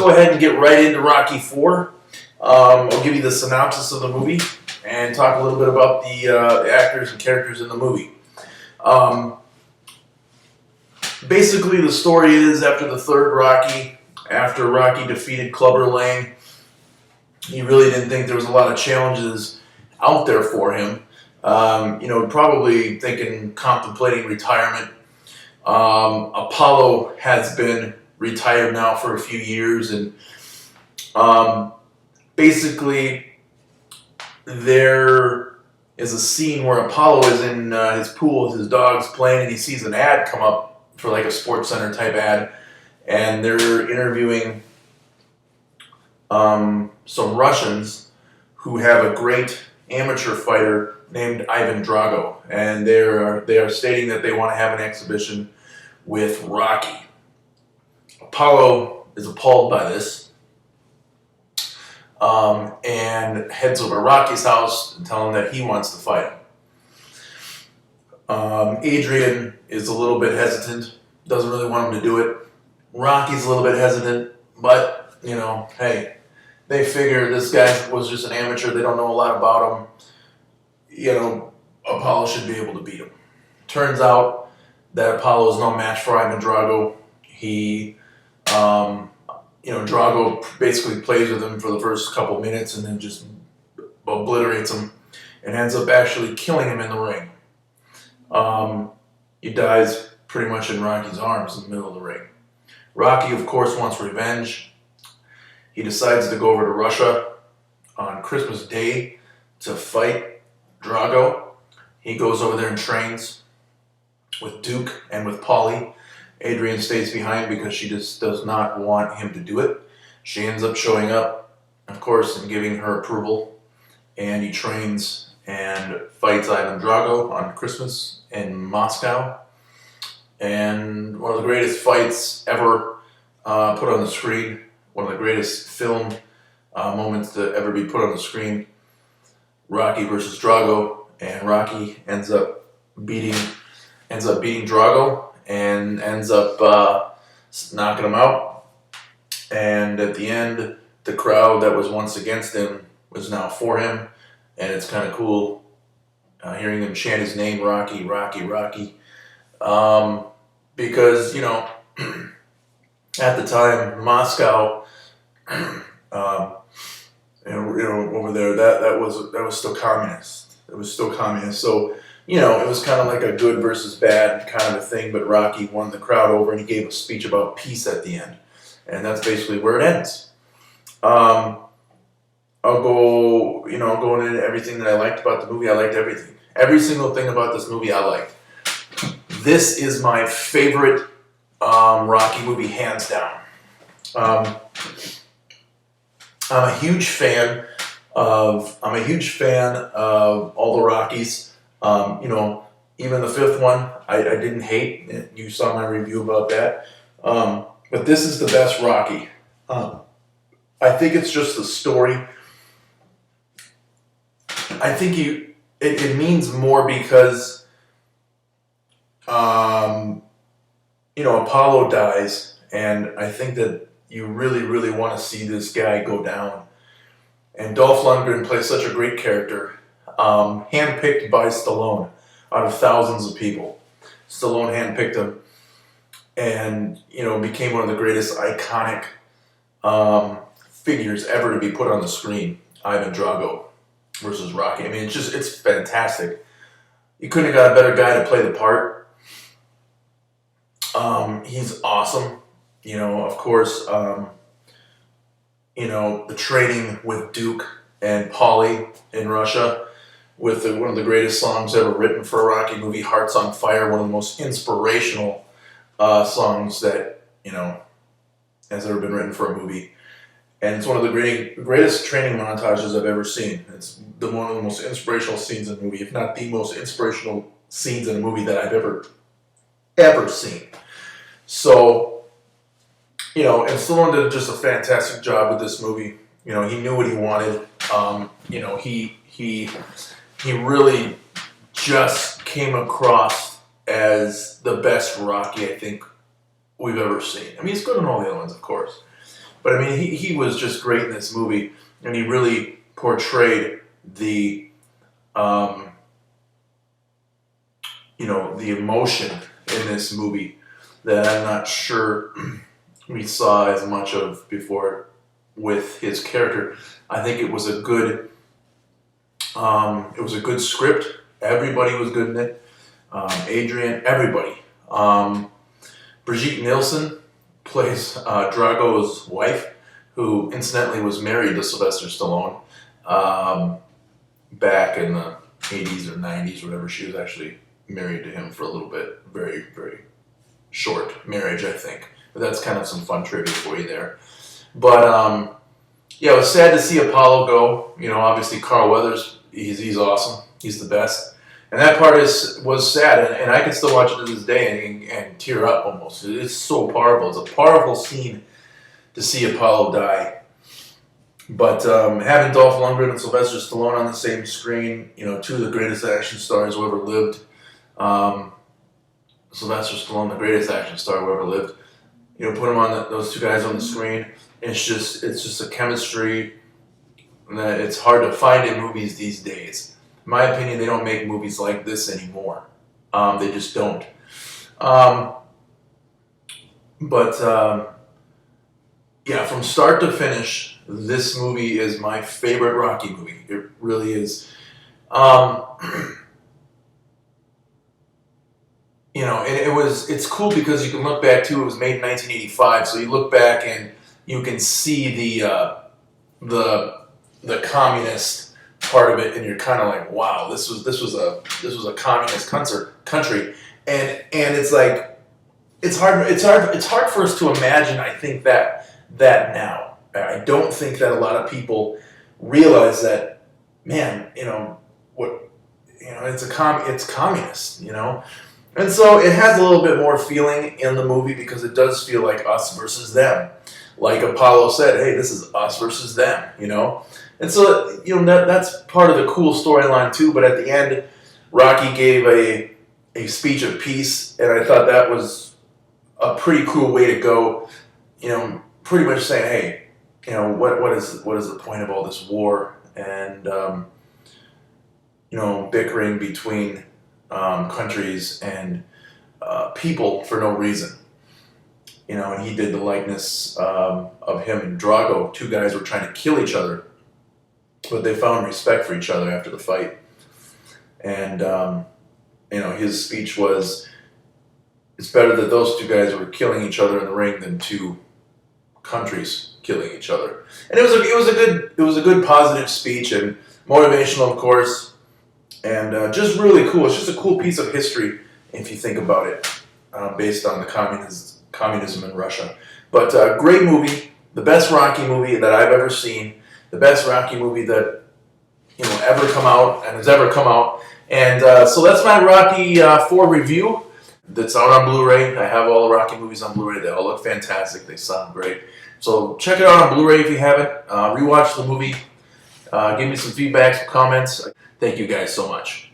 go ahead and get right into Rocky IV. I'll give you the synopsis of the movie and talk a little bit about the actors and characters in the movie. Basically, the story is after the third Rocky, after Rocky defeated Clubber Lang, he really didn't think there was a lot of challenges out there for him. Probably contemplating retirement. Apollo has been retired now for a few years, and basically there is a scene where Apollo is in his pool with his dogs playing, and he sees an ad come up for like a Sports Center type ad, and they're interviewing some Russians who have a great amateur fighter named Ivan Drago, and they are stating that they want to have an exhibition with Rocky. Apollo is appalled by this and heads over to Rocky's house and tells him that he wants to fight him. Adrian is a little bit hesitant, doesn't really want him to do it. Rocky's a little bit hesitant, but, hey, they figure this guy was just an amateur. They don't know a lot about him. Apollo should be able to beat him. Turns out that Apollo is no match for Ivan Drago. Drago basically plays with him for the first couple minutes and then just obliterates him and ends up actually killing him in the ring. He dies pretty much in Rocky's arms in the middle of the ring. Rocky, of course, wants revenge. He decides to go over to Russia on Christmas Day to fight Drago. He goes over there and trains with Duke and with Paulie. Adrian stays behind because she just does not want him to do it. She ends up showing up, of course, and giving her approval. And he trains and fights Ivan Drago on Christmas in Moscow. And one of the greatest fights ever put on the screen. One of the greatest film moments to ever be put on the screen. Rocky versus Drago, and Rocky ends up beating Drago and ends up knocking him out. And at the end, the crowd that was once against him was now for him, and it's kind of cool hearing them chant his name, Rocky, Rocky, Rocky, because at the time, Moscow, over there, that was still communist. It was still communist. So, it was kind of like a good versus bad kind of a thing. But Rocky won the crowd over, and he gave a speech about peace at the end, and that's basically where it ends. I'll go into everything that I liked about the movie. I liked everything. Every single thing about this movie I liked. This is my favorite Rocky movie, hands down. I'm a huge fan of all the Rockies. Even the fifth one, I didn't hate. You saw my review about that. But this is the best Rocky. I think it's just the story. I think it means more because Apollo dies, and I think that you really, really want to see this guy go down. And Dolph Lundgren plays such a great character, handpicked by Stallone out of thousands of people. Stallone handpicked him, and became one of the greatest iconic figures ever to be put on the screen. Ivan Drago versus Rocky. I mean, it's fantastic. You couldn't have got a better guy to play the part. He's awesome. Of course, the training with Duke and Paulie in Russia with one of the greatest songs ever written for a Rocky movie, Hearts on Fire, one of the most inspirational songs that, has ever been written for a movie. And it's one of the greatest training montages I've ever seen. It's one of the most inspirational scenes in a movie, if not the most inspirational scenes in a movie that I've ever seen. So, and Stallone did just a fantastic job with this movie. He knew what he wanted. He really just came across as the best Rocky I think we've ever seen. I mean, he's good in all the other ones, of course. But I mean, he was just great in this movie, and he really portrayed the the emotion in this movie that I'm not sure we saw as much of before with his character. I think it was a good script. Everybody was good in it. Adrian, everybody. Brigitte Nielsen plays Drago's wife, who incidentally was married to Sylvester Stallone back in the 80s or 90s, whatever. She was actually married to him for a little bit. Very, very short marriage, I think. But that's kind of some fun trivia for you there. But yeah, it was sad to see Apollo go. Obviously Carl Weathers, he's awesome. He's the best. And that part was sad, and I can still watch it to this day and tear up almost. It's so powerful. It's a powerful scene to see Apollo die. But having Dolph Lundgren and Sylvester Stallone on the same screen, two of the greatest action stars who ever lived. Sylvester Stallone, the greatest action star who ever lived. Put them on those two guys on the screen. It's just a chemistry that it's hard to find in movies these days. In my opinion, they don't make movies like this anymore. They just don't. Yeah, from start to finish, this movie is my favorite Rocky movie. It really is. It's cool because you can look back too. It was made in 1985, so you look back and you can see the communist part of it, and you're kind of like, wow, this was a communist country, and it's like it's hard for us to imagine. I think that now, I don't think that a lot of people realize that, man, it's communist, and so it has a little bit more feeling in the movie because it does feel like us versus them. Like Apollo said, hey, this is us versus them, And so, that's part of the cool storyline too. But at the end, Rocky gave a speech of peace, and I thought that was a pretty cool way to go. Pretty much saying, hey, what is the point of all this war and bickering between countries and people for no reason. And he did the likeness of him and Drago. Two guys were trying to kill each other, but they found respect for each other after the fight. And, his speech was, it's better that those two guys were killing each other in the ring than two countries killing each other. And it was a good positive speech and motivational, of course, and just really cool. It's just a cool piece of history if you think about it, based on the communism in Russia. But great movie, the best Rocky movie that I've ever seen, the best Rocky movie that ever come out and has ever come out. And so that's my Rocky 4 review. That's out on Blu-ray. I have all the Rocky movies on Blu-ray. They all look fantastic. They sound great. So check it out on Blu-ray if you haven't. Rewatch the movie. Give me some feedback, some comments. Thank you guys so much.